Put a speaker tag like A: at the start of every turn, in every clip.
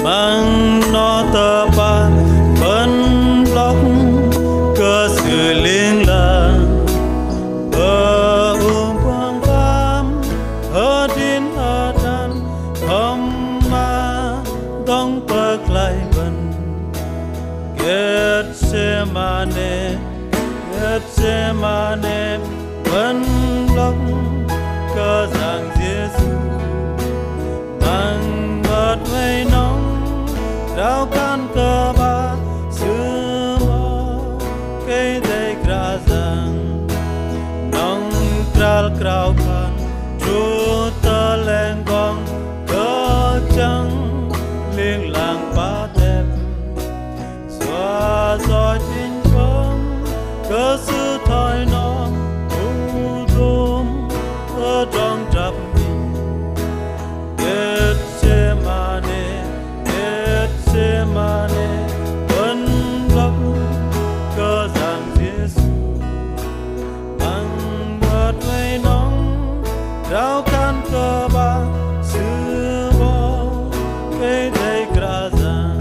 A: mang nó tờ ba bấn lóc cơ sự liên lạc bờ quang cam ở đến ở đan không mà đông bậc lại bần Getsemane bấn lóc cơ giang Giêsu mang ngọt vây nóng rau can cơ ba sứ mò cây đầy gà giang nong kral krau khan tru tơ leng gong cơ trắng liên làng ba đẹp xóa gió chính phong cơ sư thoi nó u tôm cơ trong trap Getsemane bấn lóc cơ giang Giêsu mang ngọt vây nóng rau can cơ ba sứ bò cây đầy gà giang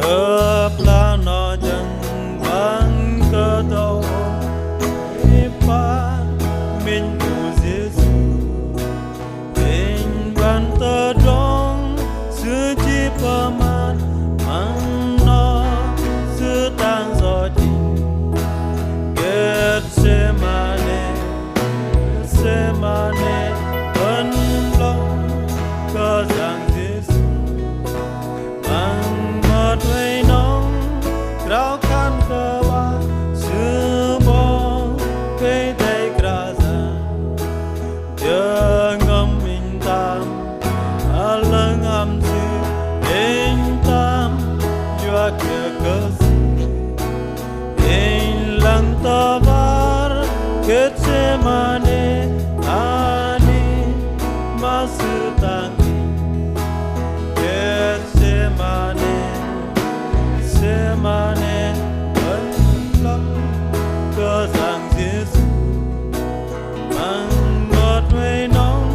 A: cơ pla nó chẳng bằng cơ tàu pa mình tu Giêsu mình ban tơ đong sư chi pa man mang nó sư tang gió tình Getsemane bấn lóc cơ giang Giêsu mang ngọt vây nóng rau can cơ ba sứ bò cây đầy gà giang chờ ngâm mình tam lưng âm sư đến tam doa kia cơ si đến lăng tơ var Getsemane ani ma sư tang Getsemane bấn lóc cơ giang Giêsu mang ngọt vây nóng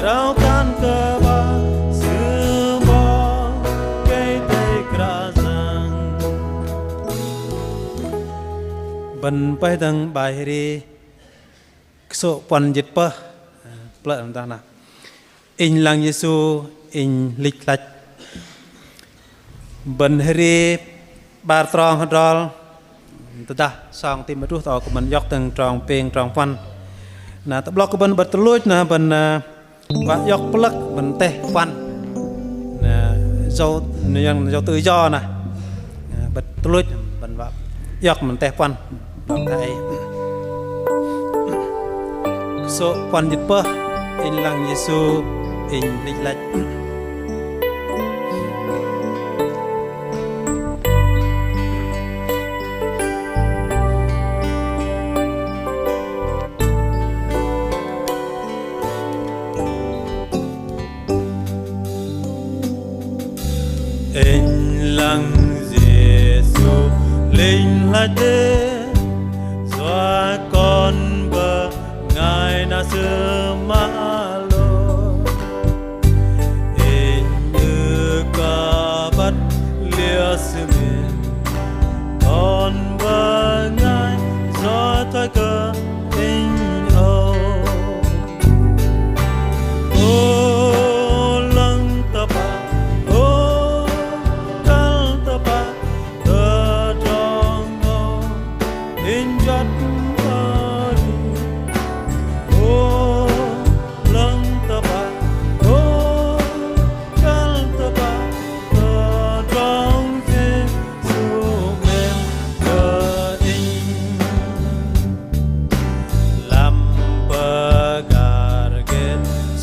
A: rau can cơ ba sứ bò cây đầy gà giang bần bay đằng bài đi số quan dịch pa plợ ta na in lang Giêsu in lịch lạch bần heri ba tròn hodol ta song tim rút tỏ của mình dọc từng tròn peng tròn phân na tập lọc của mình bật lối na bần vắt dọc plắc bần teh phân na dâu dâu tự do na bật lối bần vắt dọc mình teh phân bằng thầy số phân dịch pa in lang Giêsu in lịch lạch in lăng Giêsu linh là đế xóa con bờ ngài na sư ma lô in như ca bắt lia sư miền con bờ ngài gió thoi cơ tình âu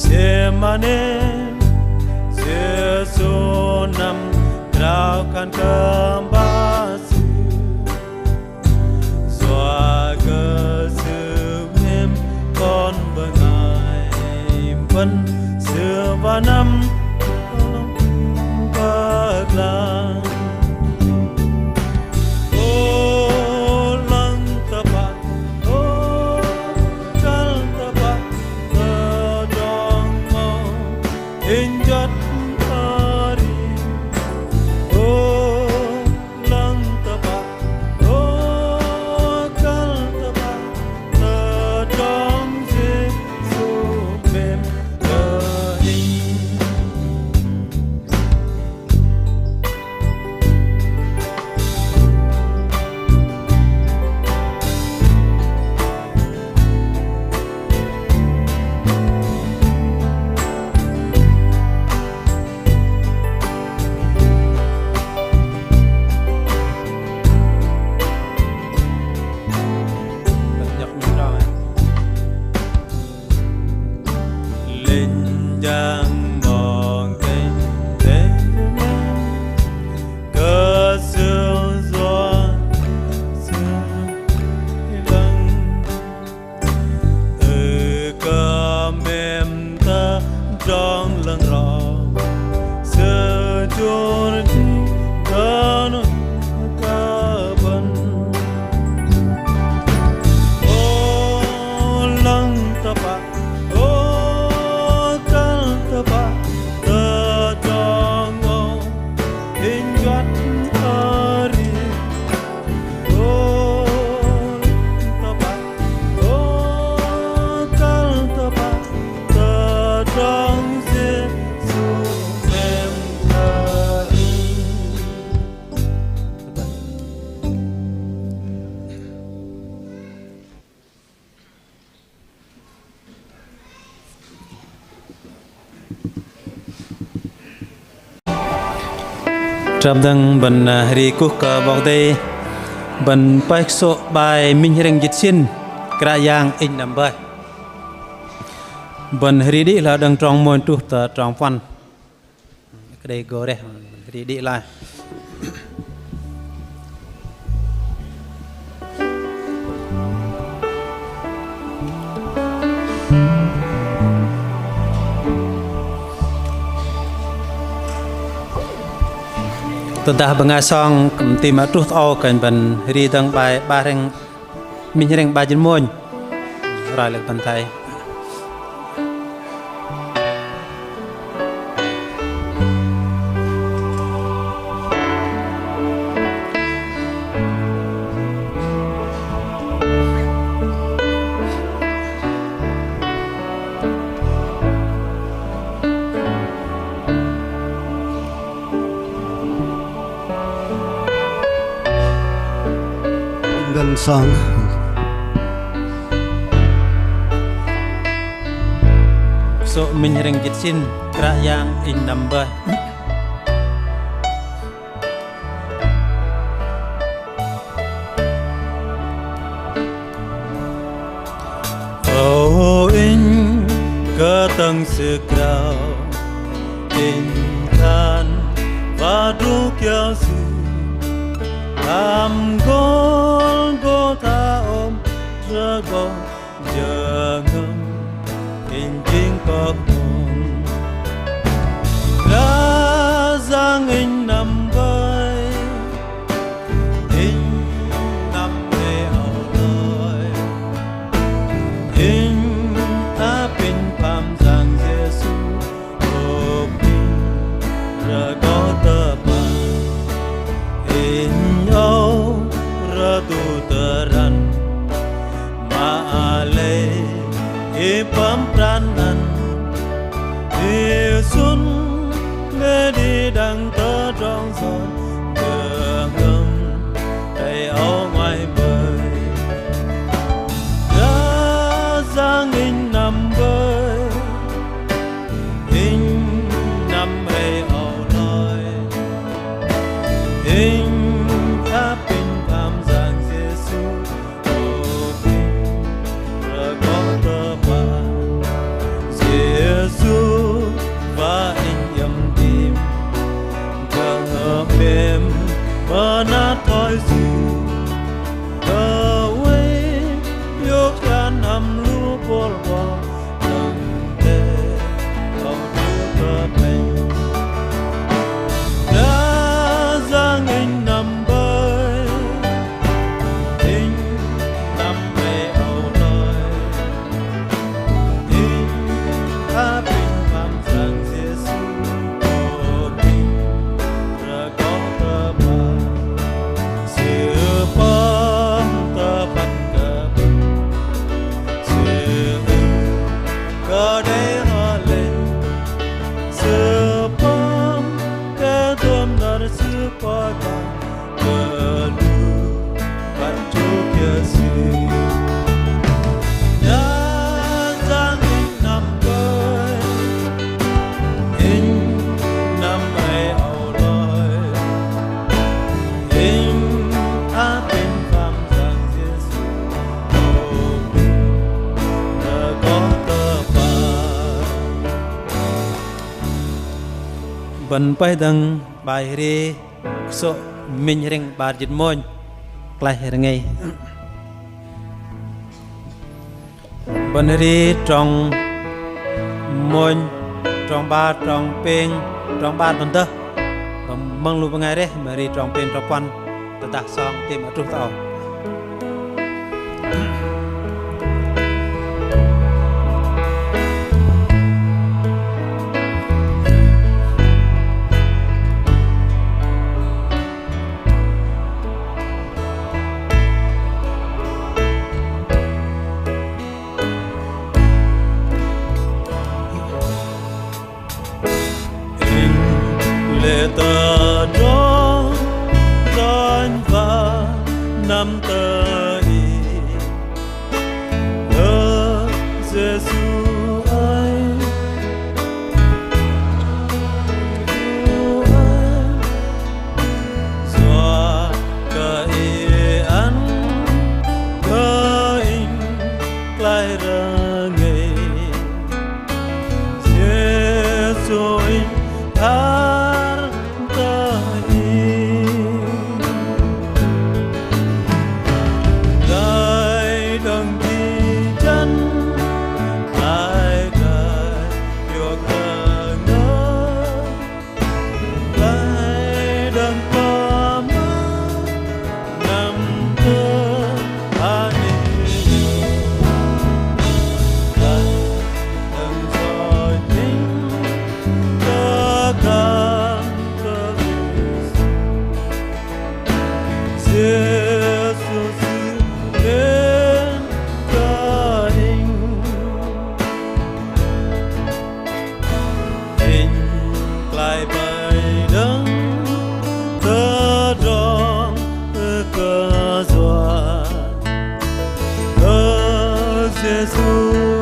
A: Getsemane Giêsu nằm rao can kembasi Soa ke sebem vân xưa và năm bạc làng ô lăng ta bạc ô cal ta bạc ta trong màu in chất hari ô lăng ta bạc ô cal ta bạc ta trong Giêsu mềm hình linh giang mòn cây thế cơ sương gió sương lăng từ cơ mềm ta trong lăng rò sơ chôn đi cơ nó cơ bần ô lăng ta bạc Trầm đăng bần ri cúc bọc đây bần bách số bài minh rừng dịch xin kra yang in nằm bài bần ri đi là đằng trong môn tu tờ trong phân cái đây go đây ri đi lại tuần ta bằng song tìm ở truth all cần bần ri đăng bài ba rừng minh rừng ba chân môn rồi lực bàn tay
B: gần song
A: so minh rừng dịch xin kra yang in number oh in cơ tầng sự cao in than và ru kéo sự làm Golgotha ôm ra gom giờ ngâm in chính có hồn ra giang in nằm vơi in nằm để ở đời in ta pin phàm giang Giêsu ôm ra có tờ bàn in nhau ra tu tờ ran ma lê pampranan Yesun nghe đi đằng tơ trong giọt đường ngâm đầy áo ngoài bơi đã giang in nằm bơi in nằm hay áo loi in tháp in tham giang Giêsu bần bay đằng bài ri số mình rình bà dịch môn lại rình ngay bần ri trong môn trong ba trong peng trong ba bần tơ mong lu ngay đấy mà ri trong peng trong quan tự ta xong tìm ở trung tàu lệ tờ đó dõi và năm tờ đi ở Giêsu ơi doa cả ăn cả in lại ra ngày Giêsu Jesus